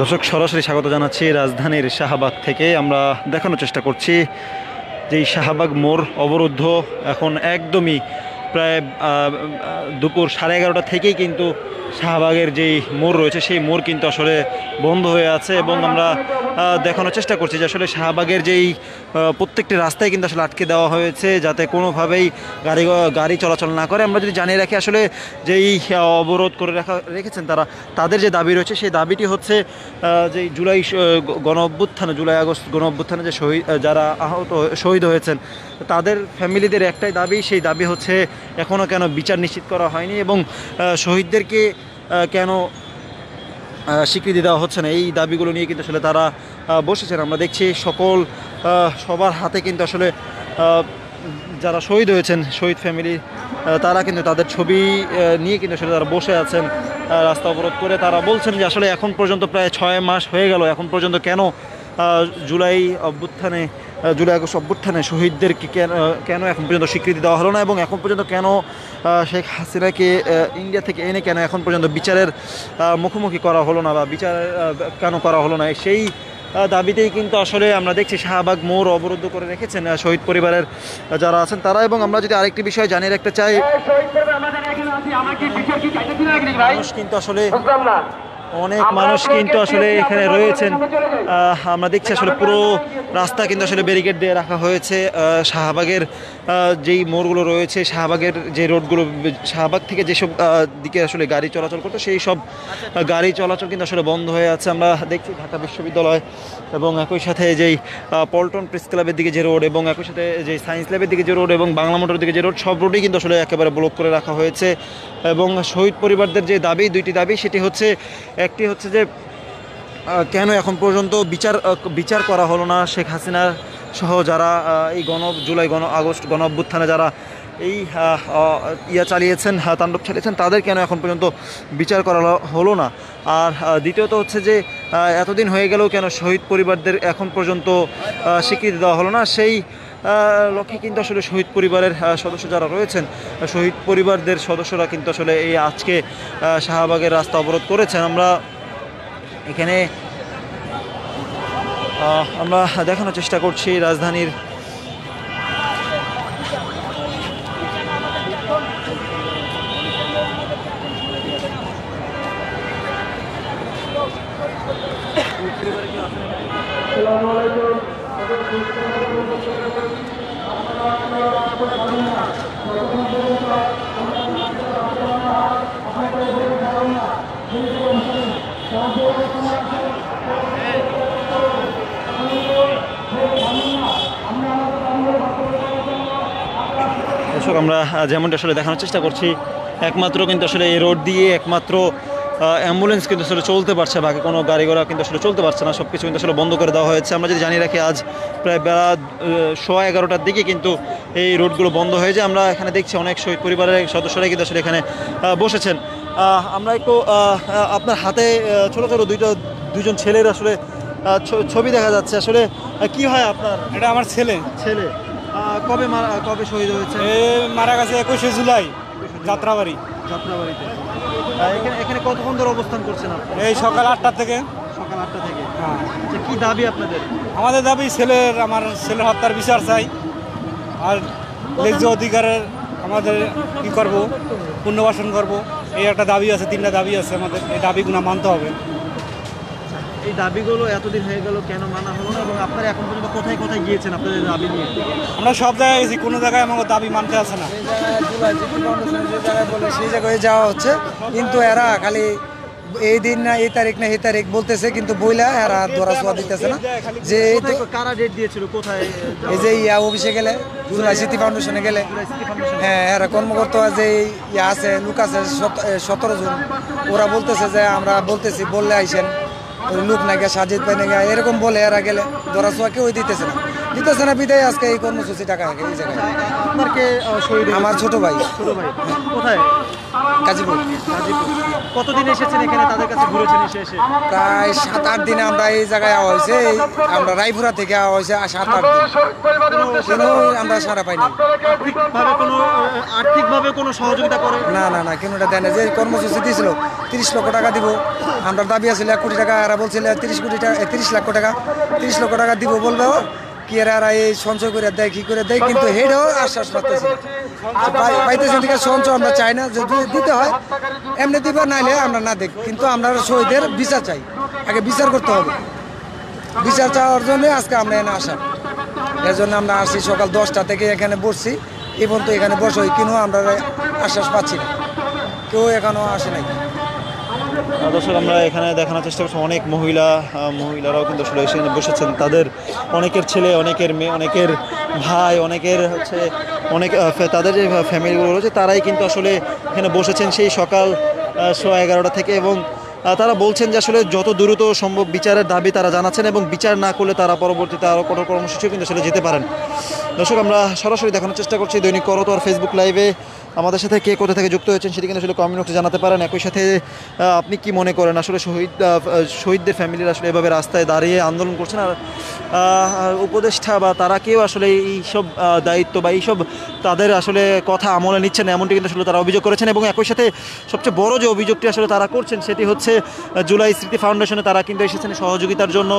দর্শক সরাসরি স্বাগত জানাচ্ছি রাজধানীর শাহবাগ থেকে। আমরা দেখানোর চেষ্টা করছি যে এই শাহবাগ মোড় অবরুদ্ধ এখন একদমই প্রায় দুপুর 11:30 থেকেই কিন্তু শাহবাগের যেই মোড় রয়েছে সেই মোড় কিন্তু আসলে বন্ধ হয়ে আছে এবং আমরা দেখানোর চেষ্টা করছি যে আসলে শাহবাগের যেই প্রত্যেকটি রাস্তায় কিন্তু আসলে আটকে দেওয়া হয়েছে যাতে কোনোভাবেই গাড়ি চলাচল না করে। আমরা যদি জানিয়ে রাখি আসলে যেই অবরোধ করে রেখেছেন তাদের যে দাবি রয়েছে সেই দাবিটি হচ্ছে যে জুলাই জুলাই আগস্ট গণ অভ্যুত্থানে যে যারা শহীদ হয়েছেন তাদের ফ্যামিলিদের একটাই দাবি, সেই দাবি হচ্ছে এখনও কেন বিচার নিশ্চিত করা হয়নি এবং শহীদদেরকে কেন স্বীকৃতি দেওয়া হচ্ছে না। এই দাবিগুলো নিয়ে কিন্তু আসলে তারা বসেছেন। আমরা দেখছি সবার হাতে কিন্তু আসলে যারা শহীদ হয়েছেন শহীদ ফ্যামিলি তারা কিন্তু তাদের ছবি নিয়ে কিন্তু আসলে তারা বসে আছেন রাস্তা অবরোধ করে। তারা বলছেন যে আসলে এখন পর্যন্ত প্রায় 6 মাস হয়ে গেল, এখন পর্যন্ত কেন জুলাই আগস্ট অভ্যুত্থানে শহীদদেরকে কেন এখন পর্যন্ত স্বীকৃতি দেওয়া হলো না এবং এখন পর্যন্ত কেন শেখ হাসিনাকে ইন্ডিয়া থেকে এনে কেন এখন পর্যন্ত বিচারের মুখোমুখি করা হলো না বা বিচার কেন করা হলো না, সেই দাবিতেই কিন্তু আসলে আমরা দেখছি শাহবাগ মোড় অবরুদ্ধ করে রেখেছেন শহীদ পরিবারের যারা আছেন তারা। এবং আমরা যদি আরেকটি বিষয় জানিয়ে রাখতে চাই, কিন্তু আসলে অনেক মানুষ কিন্তু আসলে এখানে রয়েছেন। আমরা দেখছি আসলে পুরো রাস্তা কিন্তু আসলে ব্যারিকেড দিয়ে রাখা হয়েছে। শাহবাগের যেই মোড়গুলো রয়েছে, শাহবাগের যে রোডগুলো, শাহবাগ থেকে যেসব দিকে আসলে গাড়ি চলাচল করতো সেই সব গাড়ি চলাচল কিন্তু আসলে বন্ধ হয়ে আছে। আমরা দেখছি ঢাকা বিশ্ববিদ্যালয় এবং একই সাথে যেই পল্টন প্রেস ক্লাবের দিকে যে রোড এবং একই সাথে যে সায়েন্স ল্যাবের দিকে যে রোড এবং বাংলা মোটরের দিকে যে রোড, সব রোডই কিন্তু আসলে একেবারে ব্লক করে রাখা হয়েছে। এবং শহীদ পরিবারদের যে দাবি, দুইটি দাবি, সেটি হচ্ছে একটি হচ্ছে যে কেন এখন পর্যন্ত বিচার করা হলো না শেখ হাসিনা সহ যারা এই জুলাই আগস্ট গণ অভ্যুত্থানে যারা এই চালিয়েছেন, তাণ্ডব চালিয়েছেন, তাদের কেন এখন পর্যন্ত বিচার করা হলো না। আর দ্বিতীয়ত হচ্ছে যে এতদিন হয়ে গেলেও কেন শহীদ পরিবারদের এখন পর্যন্ত স্বীকৃতি দেওয়া হলো না। সেই লক্ষ্যে কিন্তু আসলে শহীদ পরিবারের সদস্য যারা রয়েছেন, শহীদ পরিবারদের সদস্যরা কিন্তু আসলে এই আজকে শাহবাগের রাস্তা অবরোধ করেছেন। আমরা এখানে দেখানোর চেষ্টা করছি রাজধানীর দর্শক, আমরা যেমনটা আসলে দেখানোর চেষ্টা করছি, একমাত্র কিন্তু আসলে এই রোড দিয়ে একমাত্র অ্যাম্বুলেন্স কিন্তু আসলে চলতে পারছে, বাকি কোনো গাড়ি ঘোড়া কিন্তু আসলে চলতে পারছে না, সব কিছু কিন্তু আসলে বন্ধ করে দেওয়া হয়েছে। আমরা যদি জানিয়ে রাখি আজ প্রায় বেলা 11:15টার দিকে কিন্তু এই রোডগুলো বন্ধ হয়ে যায়। আমরা এখানে দেখছি অনেক শহীদ পরিবারের সদস্যরাই কিন্তু আসলে এখানে বসেছেন। আমরা একটু আপনার হাতে ছোটো ছোটো দুইজন ছেলের আসলে ছবি দেখা যাচ্ছে। আসলে কি হয় আপনার? এটা আমার ছেলে। কবে শহীদ হয়েছে? মারা গেছে 21শে জুলাই যাত্রাবাড়িতে। এখানে কতক্ষণ ধরে অবস্থান করছেন আপনি? এই সকাল 8টা থেকে। হ্যাঁ। আচ্ছা, কি দাবি আপনাদের? আমাদের দাবি আমার ছেলের হত্যার বিচার চাই, আর ন্যায্য অধিকারের আমাদের কি করব, পুনর্বাসন করব, এই একটা দাবি আছে। 3টা দাবি আছে আমাদের, এই দাবিগুলো মানতে হবে। এই দাবিগুলো এতদিন হয়ে গেল, কেন মানা হলো না এবং আপনারা এখন পর্যন্ত কোথায় কোথায় গিয়েছেন আপনাদের দাবি নিয়ে? আমরা সব জায়গায় গেছি, কোনো জায়গায় আমাদের দাবি মানতে আসে না। যে জায়গায় বলে সেই জায়গায় যাওয়া হচ্ছে, কিন্তু এরা খালি এই দিন না এই তারিখ না এই তারিখ বলতেছে, কিন্তু বইলা এরা ধরা ছোঁয়া দিতেছে না। যে কারা ডেট দিয়েছিল, কোথায়? এই যে অফিসে গেলে, জুলাই স্মৃতি ফাউন্ডেশনে গেলে, হ্যাঁ, এরা কর্মকর্তা যে আছে লোক আছে 17 জন, ওরা বলতেছে যে আমরা বলতেছি, বললে আইসেন, লোক না গিয়া সাজিদ পাই না গিয়া এরকম বলে এরা গেলে ধরা ছোঁয়া কেউ দিতেছে না। দিতেছে না বিদায় আজকে এই কর্মসূচি টাকা এই জায়গায়। আপনাকে শহীদ আমার ছোট ভাই ছোট ভাই কোথায়? গাজীপুর। গাজীপুর। কতদিন এসেছেন এখানে, তাদের কাছে ঘুরেছেন এসে? প্রায় 7-8 দিনে আমরা এই জায়গায় আওয়া হয়েছে। আমরা রায়পুরা থেকে আওয়া হয়েছে 7-8 দিন, কিন্তু আমরা সারা পাইনি। আর্থিকভাবে কোনো সহযোগিতা করে না না না, কেন দেয় না। যে কর্মসূচি দিয়েছিল 30 লক্ষ টাকা দিব, আমরা দাবি আছিল 1 কোটি টাকা, এরা বলছিল 30 লক্ষ টাকা 30 লক্ষ টাকা দিব বলবে কি এরা এই সঞ্চয় করে দেয় কি করে দেয়, কিন্তু হেডেও আশ্বাস পাইতেছি পাইতেছি থেকে সঞ্চয় আমরা চাই না। যদি দিতে হয় এমনি দিবে, নাইলে আমরা না দেখি, কিন্তু আমরা শহীদের বিচার চাই, আগে বিচার করতে হবে। বিচার চাওয়ার জন্য আজকে আমরা এখানে আসা, এর জন্য আমরা আসছি সকাল 10টা থেকে এখানে বসছি, এবং তো এখানে বসে কিন্তু আমরা আশ্বাস পাচ্ছি না, কেউ এখনো আসে নাই। দর্শক আমরা এখানে দেখানোর চেষ্টা করছি অনেক মহিলারাও কিন্তু আসলে এখানে বসেছেন। তাদের অনেকের ছেলে, অনেকের মেয়ে, অনেকের ভাই, অনেকের হচ্ছে অনেক তাদের যে ফ্যামিলিগুলো রয়েছে তারাই কিন্তু আসলে এখানে বসেছেন সেই সকাল 11:30 থেকে, এবং তারা বলছেন যে আসলে যত দ্রুত সম্ভব বিচারের দাবি তারা জানাচ্ছেন, এবং বিচার না করলে তারা পরবর্তীতে আরও কোনো কর্মসূচিও কিন্তু আসলে যেতে পারেন। দর্শক আমরা সরাসরি দেখানোর চেষ্টা করছি দৈনিক করতোয়ার ফেসবুক লাইভে। আমাদের সাথে কে কোথা থেকে যুক্ত হয়েছেন সেটি কিন্তু আসলে কমেন্ট বক্সে জানাতে পারেন। একই সাথে আপনি কি মনে করেন আসলে শহীদদের ফ্যামিলির আসলে এভাবে রাস্তায় দাঁড়িয়ে আন্দোলন করছেন, আর উপদেষ্টা বা তারা কেউ আসলে এইসব দায়িত্ব বা এইসব তাদের আসলে কথা আমলে নিচ্ছেন না, এমনটি কিন্তু আসলে তারা অভিযোগ করেছেন। এবং একই সাথে সবচেয়ে বড় যে অভিযোগটি আসলে তারা করছেন সেটি হচ্ছে জুলাই স্মৃতি ফাউন্ডেশনে তারা কিন্তু এসেছেন সহযোগিতার জন্য।